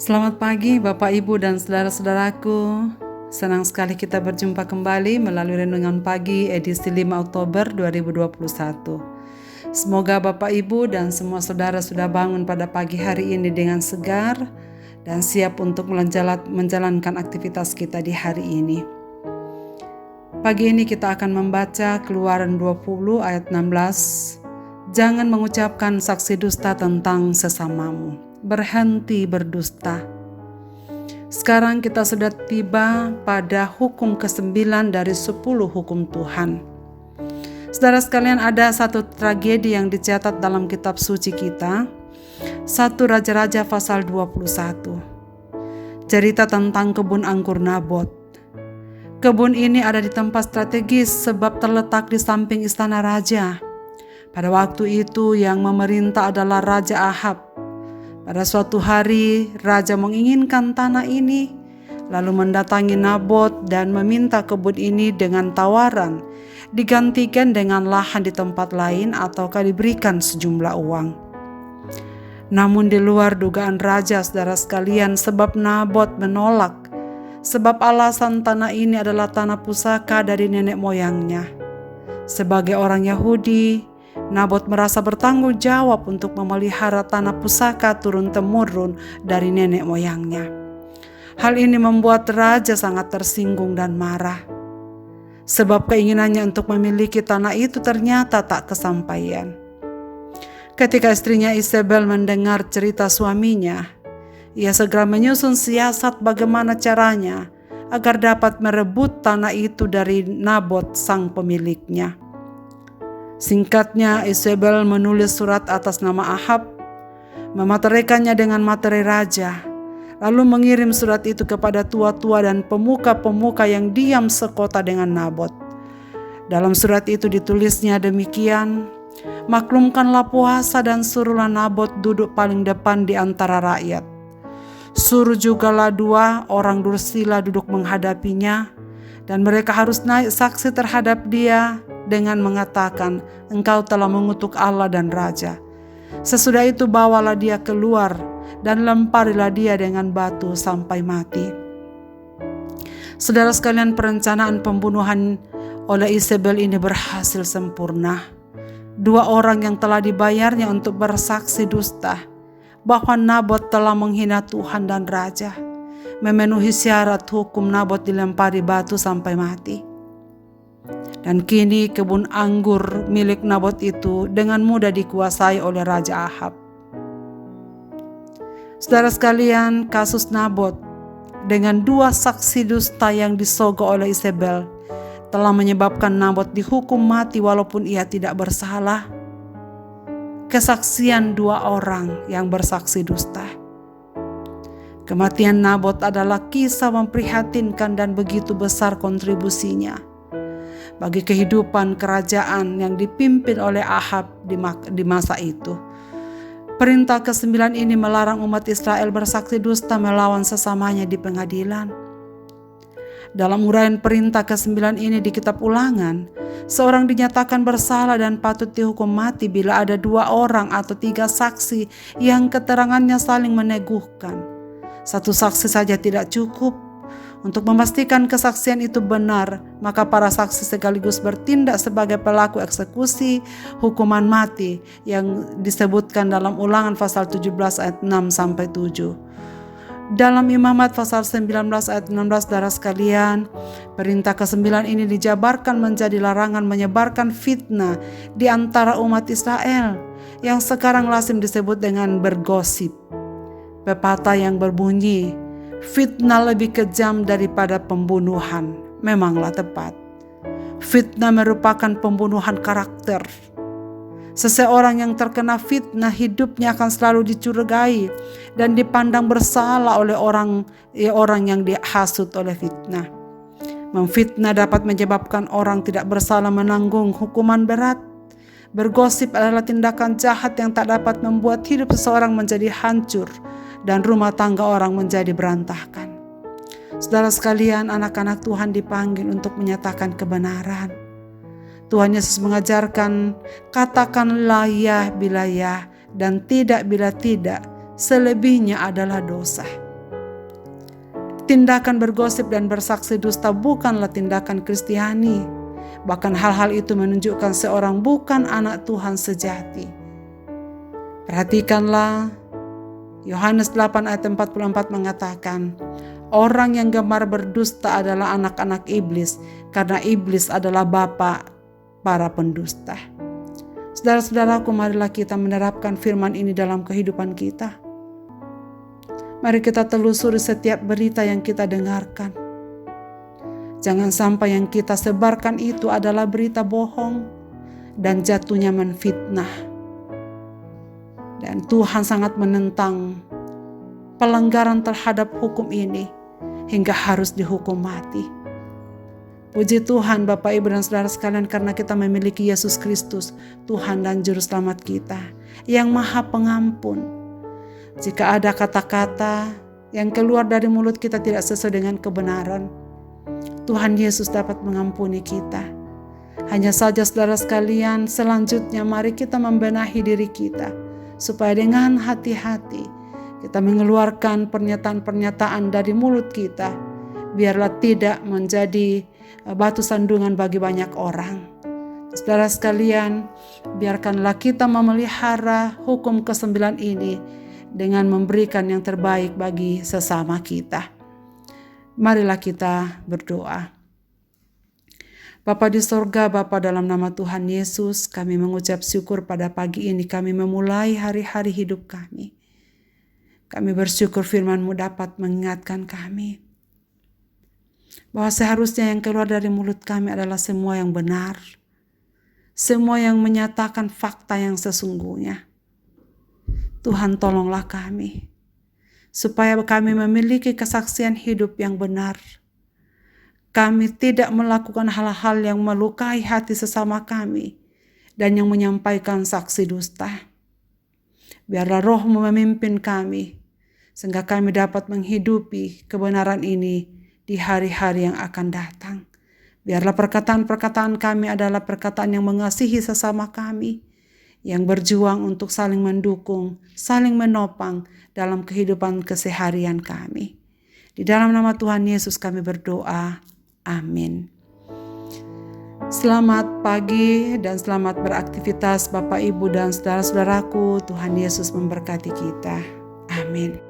Selamat pagi Bapak Ibu dan saudara-saudaraku. Senang sekali kita berjumpa kembali melalui Renungan Pagi edisi 5 Oktober 2021. Semoga Bapak Ibu dan semua saudara sudah bangun pada pagi hari ini dengan segar dan siap untuk menjalankan aktivitas kita di hari ini. Pagi ini kita akan membaca Keluaran 20 ayat 16. Jangan mengucapkan saksi dusta tentang sesamamu. Berhenti berdusta. Sekarang kita sudah tiba pada hukum ke-9 dari 10 hukum Tuhan. Saudara sekalian, ada satu tragedi yang dicatat dalam kitab suci kita. 1 Raja-Raja pasal 21. Cerita tentang kebun anggur Nabot. Kebun ini ada di tempat strategis sebab terletak di samping istana raja. Pada waktu itu yang memerintah adalah Raja Ahab. Pada suatu hari, raja menginginkan tanah ini, lalu mendatangi Nabot dan meminta kebun ini dengan tawaran, digantikan dengan lahan di tempat lain ataukah diberikan sejumlah uang. Namun di luar dugaan raja, saudara sekalian, sebab Nabot menolak, sebab alasan tanah ini adalah tanah pusaka dari nenek moyangnya. Sebagai orang Yahudi, Nabot merasa bertanggung jawab untuk memelihara tanah pusaka turun-temurun dari nenek moyangnya. Hal ini membuat raja sangat tersinggung dan marah, sebab keinginannya untuk memiliki tanah itu ternyata tak kesampaian. Ketika istrinya Isabel mendengar cerita suaminya, ia segera menyusun siasat bagaimana caranya agar dapat merebut tanah itu dari Nabot sang pemiliknya. Singkatnya, Isabel menulis surat atas nama Ahab, memateraikannya dengan materi raja, lalu mengirim surat itu kepada tua-tua dan pemuka-pemuka yang diam sekota dengan Nabot. Dalam surat itu ditulisnya demikian, maklumkanlah puasa dan suruhlah Nabot duduk paling depan di antara rakyat. Suruh jugalah 2 orang dursila duduk menghadapinya, dan mereka harus naik saksi terhadap dia dengan mengatakan, engkau telah mengutuk Allah dan Raja. Sesudah itu bawalah dia keluar dan lemparilah dia dengan batu sampai mati. Saudara sekalian, perencanaan pembunuhan oleh Isabel ini berhasil sempurna. 2 orang yang telah dibayarnya untuk bersaksi dusta bahwa Nabot telah menghina Tuhan dan Raja, memenuhi syarat hukum. Nabot dilempari batu sampai mati. Dan kini kebun anggur milik Nabot itu dengan mudah dikuasai oleh Raja Ahab. Saudara sekalian, kasus Nabot dengan 2 saksi dusta yang disogok oleh Isabel telah menyebabkan Nabot dihukum mati walaupun ia tidak bersalah. Kesaksian 2 orang yang bersaksi dusta. Kematian Nabot adalah kisah memprihatinkan dan begitu besar kontribusinya bagi kehidupan kerajaan yang dipimpin oleh Ahab di masa itu. Perintah ke-9 ini melarang umat Israel bersaksi dusta melawan sesamanya di pengadilan. Dalam uraian perintah ke-9 ini di kitab Ulangan, seorang dinyatakan bersalah dan patut dihukum mati bila ada 2 orang atau 3 saksi yang keterangannya saling meneguhkan. 1 saksi saja tidak cukup. Untuk memastikan kesaksian itu benar, maka para saksi sekaligus bertindak sebagai pelaku eksekusi hukuman mati yang disebutkan dalam Ulangan pasal 17 ayat 6-7. Dalam Imamat pasal 19 ayat 16, saudara sekalian, perintah ke-9 ini dijabarkan menjadi larangan menyebarkan fitnah di antara umat Israel yang sekarang lazim disebut dengan bergosip. Pepatah yang berbunyi, fitnah lebih kejam daripada pembunuhan, memanglah tepat. Fitnah merupakan pembunuhan karakter. Seseorang yang terkena fitnah hidupnya akan selalu dicurigai dan dipandang bersalah oleh orang yang dihasut oleh fitnah. Memfitnah dapat menyebabkan orang tidak bersalah menanggung hukuman berat. Bergosip adalah tindakan jahat yang tak dapat membuat hidup seseorang menjadi hancur dan rumah tangga orang menjadi berantakan. Saudara sekalian, anak-anak Tuhan dipanggil untuk menyatakan kebenaran. Tuhan Yesus mengajarkan, katakanlah ya bila ya dan tidak bila tidak, selebihnya adalah dosa. Tindakan bergosip dan bersaksi dusta bukanlah tindakan Kristiani. Bahkan hal-hal itu menunjukkan seorang bukan anak Tuhan sejati. Perhatikanlah, Yohanes 8 ayat 44 mengatakan, orang yang gemar berdusta adalah anak-anak iblis, karena iblis adalah bapa para pendusta. Saudara-saudaraku, marilah kita menerapkan firman ini dalam kehidupan kita. Mari kita telusuri setiap berita yang kita dengarkan. Jangan sampai yang kita sebarkan itu adalah berita bohong dan jatuhnya menfitnah. Dan Tuhan sangat menentang pelanggaran terhadap hukum ini hingga harus dihukum mati. Puji Tuhan Bapak, Ibu, dan saudara sekalian, karena kita memiliki Yesus Kristus, Tuhan dan Juru Selamat kita, yang Maha Pengampun. Jika ada kata-kata yang keluar dari mulut kita tidak sesuai dengan kebenaran, Tuhan Yesus dapat mengampuni kita. Hanya saja saudara sekalian, selanjutnya mari kita membenahi diri kita, supaya dengan hati-hati kita mengeluarkan pernyataan-pernyataan dari mulut kita, biarlah tidak menjadi batu sandungan bagi banyak orang. Saudara sekalian, biarkanlah kita memelihara hukum ke-9 ini dengan memberikan yang terbaik bagi sesama kita. Marilah kita berdoa. Bapa di sorga, Bapa, dalam nama Tuhan Yesus, kami mengucap syukur pada pagi ini kami memulai hari-hari hidup kami. Kami bersyukur firman-Mu dapat mengingatkan kami bahwa seharusnya yang keluar dari mulut kami adalah semua yang benar, semua yang menyatakan fakta yang sesungguhnya. Tuhan, tolonglah kami, supaya kami memiliki kesaksian hidup yang benar. Kami tidak melakukan hal-hal yang melukai hati sesama kami, dan yang menyampaikan saksi dusta. Biarlah Roh-Mu memimpin kami, sehingga kami dapat menghidupi kebenaran ini di hari-hari yang akan datang. Biarlah perkataan-perkataan kami adalah perkataan yang mengasihi sesama kami, yang berjuang untuk saling mendukung, saling menopang dalam kehidupan keseharian kami. Di dalam nama Tuhan Yesus kami berdoa. Amin. Selamat pagi dan selamat beraktivitas Bapak, Ibu, dan saudara-saudaraku. Tuhan Yesus memberkati kita. Amin.